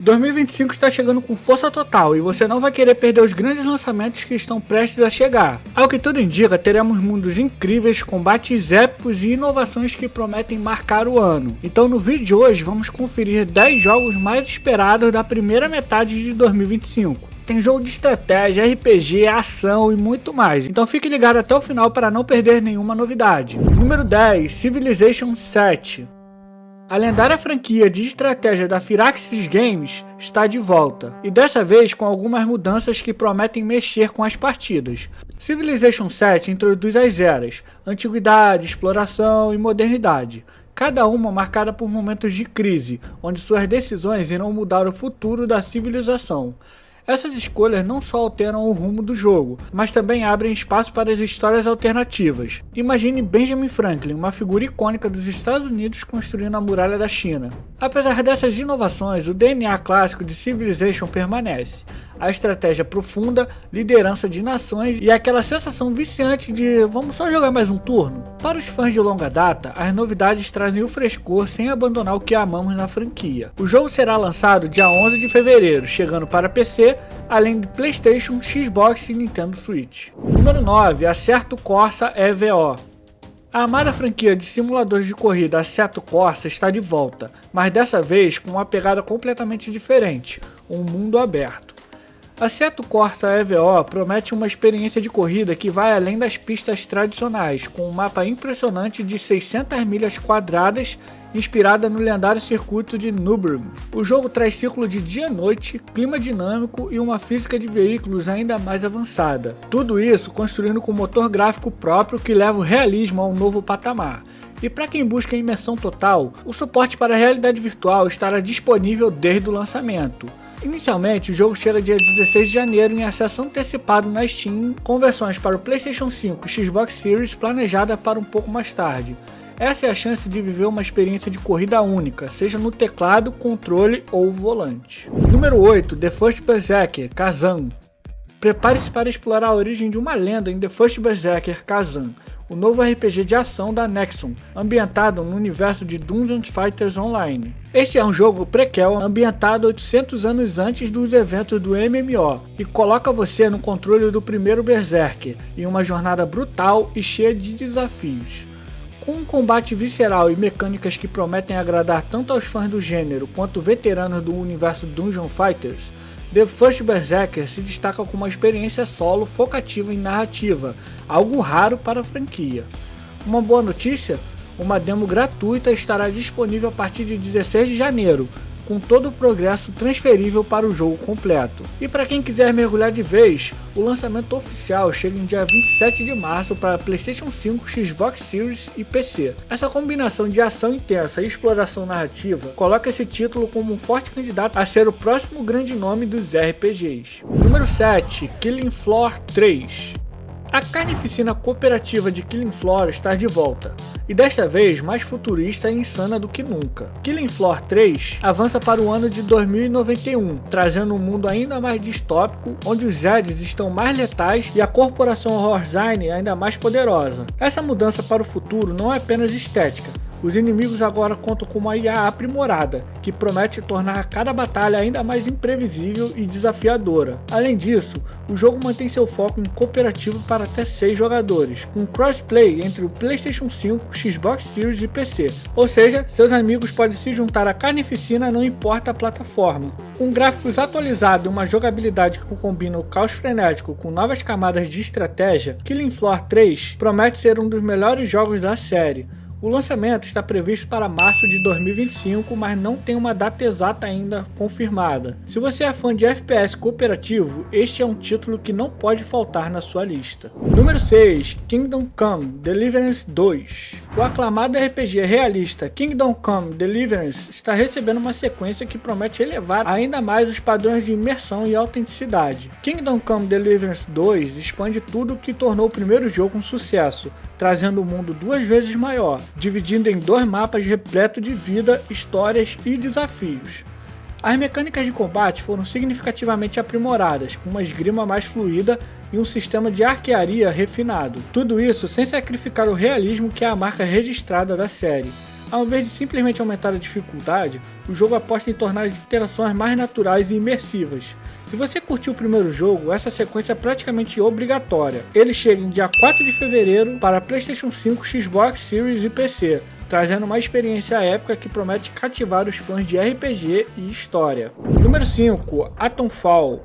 2025 está chegando com força total e você não vai querer perder os grandes lançamentos que estão prestes a chegar. Ao que tudo indica, teremos mundos incríveis, combates épicos e inovações que prometem marcar o ano. Então no vídeo de hoje vamos conferir 10 jogos mais esperados da primeira metade de 2025. Tem jogo de estratégia, RPG, ação e muito mais, então fique ligado até o final para não perder nenhuma novidade. Número 10, Civilization VII. A lendária franquia de estratégia da Firaxis Games está de volta, e dessa vez com algumas mudanças que prometem mexer com as partidas. Civilization VII introduz as eras, antiguidade, exploração e modernidade, cada uma marcada por momentos de crise, onde suas decisões irão mudar o futuro da civilização. Essas escolhas não só alteram o rumo do jogo, mas também abrem espaço para as histórias alternativas. Imagine Benjamin Franklin, uma figura icônica dos Estados Unidos construindo a muralha da China. Apesar dessas inovações, o DNA clássico de Civilization permanece. A estratégia profunda, liderança de nações e aquela sensação viciante de vamos só jogar mais um turno. Para os fãs de longa data, as novidades trazem o frescor sem abandonar o que amamos na franquia. O jogo será lançado dia 11 de fevereiro, chegando para PC, além de PlayStation, Xbox e Nintendo Switch. Número 9, Assetto Corsa EVO. A amada franquia de simuladores de corrida Assetto Corsa está de volta, mas dessa vez com uma pegada completamente diferente, um mundo aberto. Assetto Corsa EVO promete uma experiência de corrida que vai além das pistas tradicionais, com um mapa impressionante de 600 milhas quadradas inspirada no lendário circuito de Nürburgring. O jogo traz ciclo de dia-noite, clima dinâmico e uma física de veículos ainda mais avançada. Tudo isso construindo com motor gráfico próprio que leva o realismo a um novo patamar. E para quem busca imersão total, o suporte para a realidade virtual estará disponível desde o lançamento. Inicialmente, o jogo chega dia 16 de janeiro em acesso antecipado na Steam, com versões para o PlayStation 5 e Xbox Series planejada para um pouco mais tarde. Essa é a chance de viver uma experiência de corrida única, seja no teclado, controle ou volante. Número 8, The First Berserker, Kazan. Prepare-se para explorar a origem de uma lenda em The First Berserker, Kazan, o novo RPG de ação da Nexon, ambientado no universo de Dungeon Fighters Online. Este é um jogo prequel ambientado 800 anos antes dos eventos do MMO e coloca você no controle do primeiro Berserker, em uma jornada brutal e cheia de desafios. Com um combate visceral e mecânicas que prometem agradar tanto aos fãs do gênero quanto veteranos do universo Dungeon Fighters, The First Berserker se destaca com uma experiência solo focativa em narrativa, algo raro para a franquia. Uma boa notícia? Uma demo gratuita estará disponível a partir de 16 de janeiro, com todo o progresso transferível para o jogo completo. E para quem quiser mergulhar de vez, o lançamento oficial chega em dia 27 de março para PlayStation 5, Xbox Series e PC. Essa combinação de ação intensa e exploração narrativa coloca esse título como um forte candidato a ser o próximo grande nome dos RPGs. Número 7, Killing Floor 3. A carnificina cooperativa de Killing Floor está de volta, e desta vez mais futurista e insana do que nunca. Killing Floor 3 avança para o ano de 2091, trazendo um mundo ainda mais distópico, onde os Zeds estão mais letais e a corporação Horzine ainda mais poderosa. Essa mudança para o futuro não é apenas estética. Os inimigos agora contam com uma IA aprimorada, que promete tornar cada batalha ainda mais imprevisível e desafiadora. Além disso, o jogo mantém seu foco em cooperativo para até 6 jogadores, com crossplay entre o PlayStation 5, Xbox Series e PC, ou seja, seus amigos podem se juntar à carnificina não importa a plataforma. Com gráficos atualizados e uma jogabilidade que combina o caos frenético com novas camadas de estratégia, Killing Floor 3 promete ser um dos melhores jogos da série. O lançamento está previsto para março de 2025, mas não tem uma data exata ainda confirmada. Se você é fã de FPS cooperativo, este é um título que não pode faltar na sua lista. Número 6, Kingdom Come Deliverance 2. O aclamado RPG realista Kingdom Come Deliverance está recebendo uma sequência que promete elevar ainda mais os padrões de imersão e autenticidade. Kingdom Come Deliverance 2 expande tudo o que tornou o primeiro jogo um sucesso, trazendo o mundo 2 vezes maior, dividindo em 2 mapas repletos de vida, histórias e desafios. As mecânicas de combate foram significativamente aprimoradas, com uma esgrima mais fluida e um sistema de arquearia refinado. Tudo isso sem sacrificar o realismo que é a marca registrada da série. Ao invés de simplesmente aumentar a dificuldade, o jogo aposta em tornar as interações mais naturais e imersivas. Se você curtiu o primeiro jogo, essa sequência é praticamente obrigatória. Ele chega em dia 4 de fevereiro para PlayStation 5, Xbox Series e PC, trazendo uma experiência épica que promete cativar os fãs de RPG e história. Número 5. Atomfall.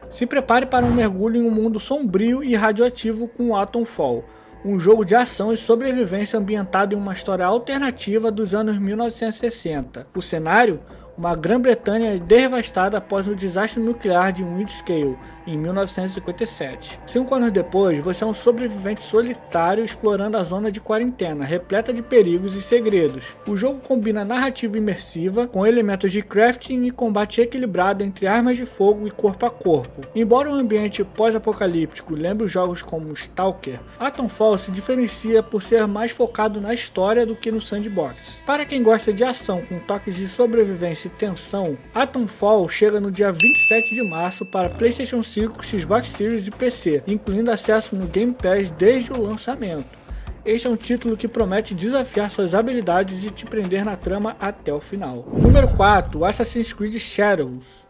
Se prepare para um mergulho em um mundo sombrio e radioativo com Atomfall, um jogo de ação e sobrevivência ambientado em uma história alternativa dos anos 1960. O cenário? Uma Grã-Bretanha devastada após o desastre nuclear de Windscale, em 1957. 5 anos depois, você é um sobrevivente solitário explorando a zona de quarentena, repleta de perigos e segredos. O jogo combina narrativa imersiva, com elementos de crafting e combate equilibrado entre armas de fogo e corpo a corpo. Embora o ambiente pós-apocalíptico lembre os jogos como Stalker, Atomfall se diferencia por ser mais focado na história do que no sandbox. Para quem gosta de ação com toques de sobrevivência e tensão, Atomfall chega no dia 27 de março para PlayStation 5, Xbox Series e PC, incluindo acesso no Game Pass desde o lançamento. Este é um título que promete desafiar suas habilidades e te prender na trama até o final. Número 4. Assassin's Creed Shadows.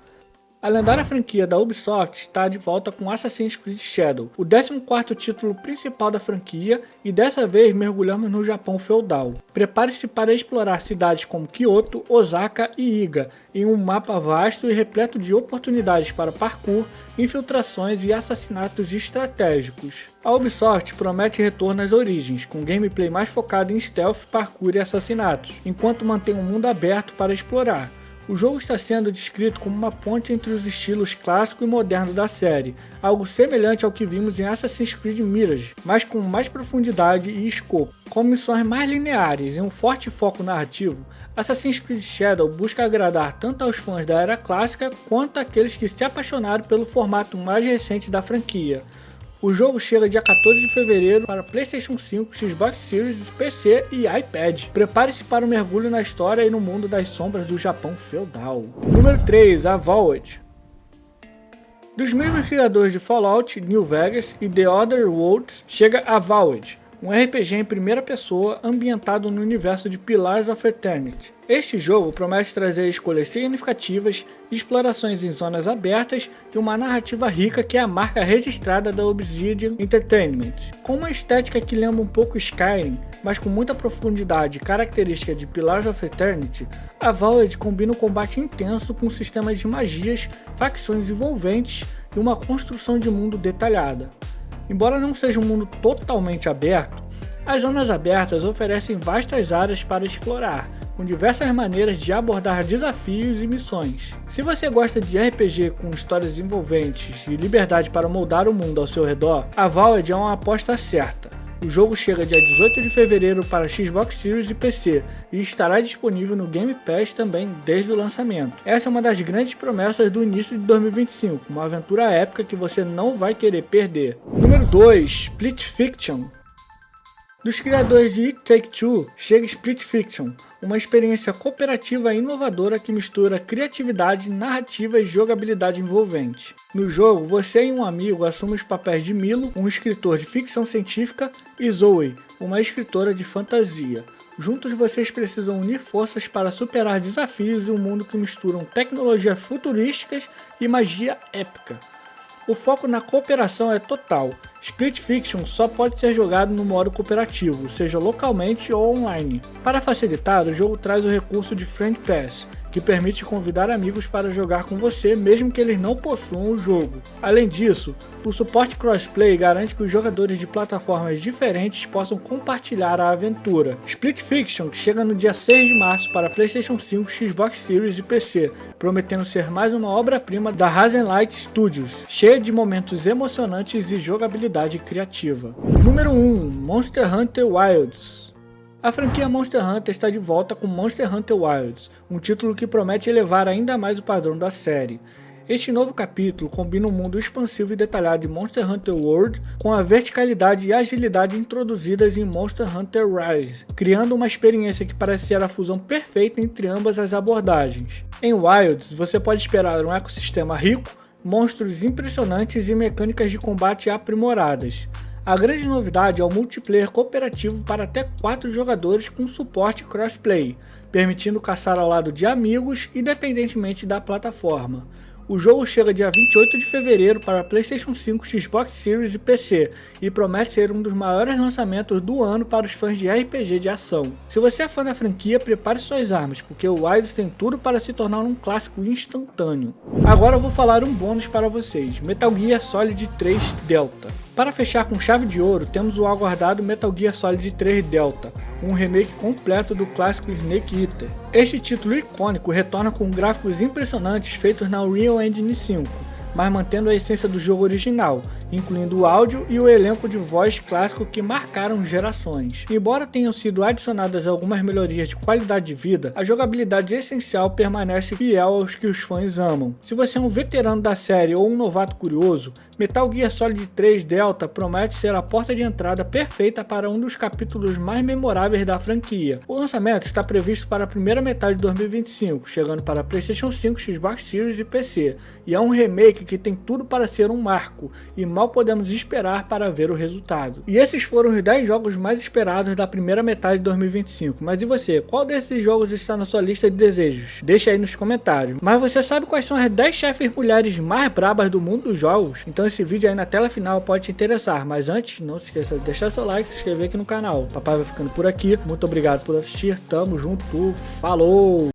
A lendária franquia da Ubisoft está de volta com Assassin's Creed Shadows, o 14º título principal da franquia, e dessa vez mergulhamos no Japão feudal. Prepare-se para explorar cidades como Kyoto, Osaka e Iga, em um mapa vasto e repleto de oportunidades para parkour, infiltrações e assassinatos estratégicos. A Ubisoft promete retorno às origens, com gameplay mais focado em stealth, parkour e assassinatos, enquanto mantém um mundo aberto para explorar. O jogo está sendo descrito como uma ponte entre os estilos clássico e moderno da série, algo semelhante ao que vimos em Assassin's Creed Mirage, mas com mais profundidade e escopo. Com missões mais lineares e um forte foco narrativo, Assassin's Creed Shadow busca agradar tanto aos fãs da era clássica quanto àqueles que se apaixonaram pelo formato mais recente da franquia. O jogo chega dia 14 de fevereiro para PlayStation 5, Xbox Series, PC e iPad. Prepare-se para um mergulho na história e no mundo das sombras do Japão feudal. Número 3. Avowed. Dos mesmos criadores de Fallout, New Vegas e The Other Worlds, chega Avowed, um RPG em primeira pessoa ambientado no universo de Pillars of Eternity. Este jogo promete trazer escolhas significativas, explorações em zonas abertas e uma narrativa rica que é a marca registrada da Obsidian Entertainment. Com uma estética que lembra um pouco Skyrim, mas com muita profundidade e característica de Pillars of Eternity, Avowed combina um combate intenso com sistemas de magias, facções envolventes e uma construção de mundo detalhada. Embora não seja um mundo totalmente aberto, as zonas abertas oferecem vastas áreas para explorar, com diversas maneiras de abordar desafios e missões. Se você gosta de RPG com histórias envolventes e liberdade para moldar o mundo ao seu redor, Avowed é uma aposta certa. O jogo chega dia 18 de fevereiro para Xbox Series e PC e estará disponível no Game Pass também desde o lançamento. Essa é uma das grandes promessas do início de 2025, uma aventura épica que você não vai querer perder. Número 2. Split Fiction. Dos criadores de It Take-Two, chega Split Fiction, uma experiência cooperativa inovadora que mistura criatividade, narrativa e jogabilidade envolvente. No jogo, você e um amigo assumem os papéis de Milo, um escritor de ficção científica, e Zoe, uma escritora de fantasia. Juntos vocês precisam unir forças para superar desafios em um mundo que misturam tecnologias futurísticas e magia épica. O foco na cooperação é total. Split Fiction só pode ser jogado no modo cooperativo, seja localmente ou online. Para facilitar, o jogo traz o recurso de Friend Pass, que permite convidar amigos para jogar com você mesmo que eles não possuam o jogo. Além disso, o suporte crossplay garante que os jogadores de plataformas diferentes possam compartilhar a aventura. Split Fiction chega no dia 6 de março para PlayStation 5, Xbox Series e PC, prometendo ser mais uma obra-prima da Hazenlight Studios, cheia de momentos emocionantes e jogabilidade criativa. Número 1. Monster Hunter Wilds. A franquia Monster Hunter está de volta com Monster Hunter Wilds, um título que promete elevar ainda mais o padrão da série. Este novo capítulo combina um mundo expansivo e detalhado de Monster Hunter World com a verticalidade e agilidade introduzidas em Monster Hunter Rise, criando uma experiência que parece ser a fusão perfeita entre ambas as abordagens. Em Wilds, você pode esperar um ecossistema rico, monstros impressionantes e mecânicas de combate aprimoradas. A grande novidade é o multiplayer cooperativo para até 4 jogadores com suporte crossplay, permitindo caçar ao lado de amigos independentemente da plataforma. O jogo chega dia 28 de fevereiro para PlayStation 5, Xbox Series e PC e promete ser um dos maiores lançamentos do ano para os fãs de RPG de ação. Se você é fã da franquia, prepare suas armas, porque o Wilds tem tudo para se tornar um clássico instantâneo. Agora eu vou falar um bônus para vocês, Metal Gear Solid 3 Delta. Para fechar com chave de ouro, temos o aguardado Metal Gear Solid 3 Delta, um remake completo do clássico Snake Eater. Este título icônico retorna com gráficos impressionantes feitos na Unreal Engine 5, mas mantendo a essência do jogo original, incluindo o áudio e o elenco de voz clássico que marcaram gerações. Embora tenham sido adicionadas algumas melhorias de qualidade de vida, a jogabilidade essencial permanece fiel aos que os fãs amam. Se você é um veterano da série ou um novato curioso, Metal Gear Solid 3 Delta promete ser a porta de entrada perfeita para um dos capítulos mais memoráveis da franquia. O lançamento está previsto para a primeira metade de 2025, chegando para PlayStation 5, Xbox Series e PC, e é um remake que tem tudo para ser um marco, e mal podemos esperar para ver o resultado. E esses foram os 10 jogos mais esperados da primeira metade de 2025, mas e você? Qual desses jogos está na sua lista de desejos? Deixa aí nos comentários. Mas você sabe quais são as 10 chefes mulheres mais brabas do mundo dos jogos? Então esse vídeo aí na tela final pode te interessar, mas antes, não se esqueça de deixar seu like e se inscrever aqui no canal. Papai vai ficando por aqui, muito obrigado por assistir, tamo junto, falou!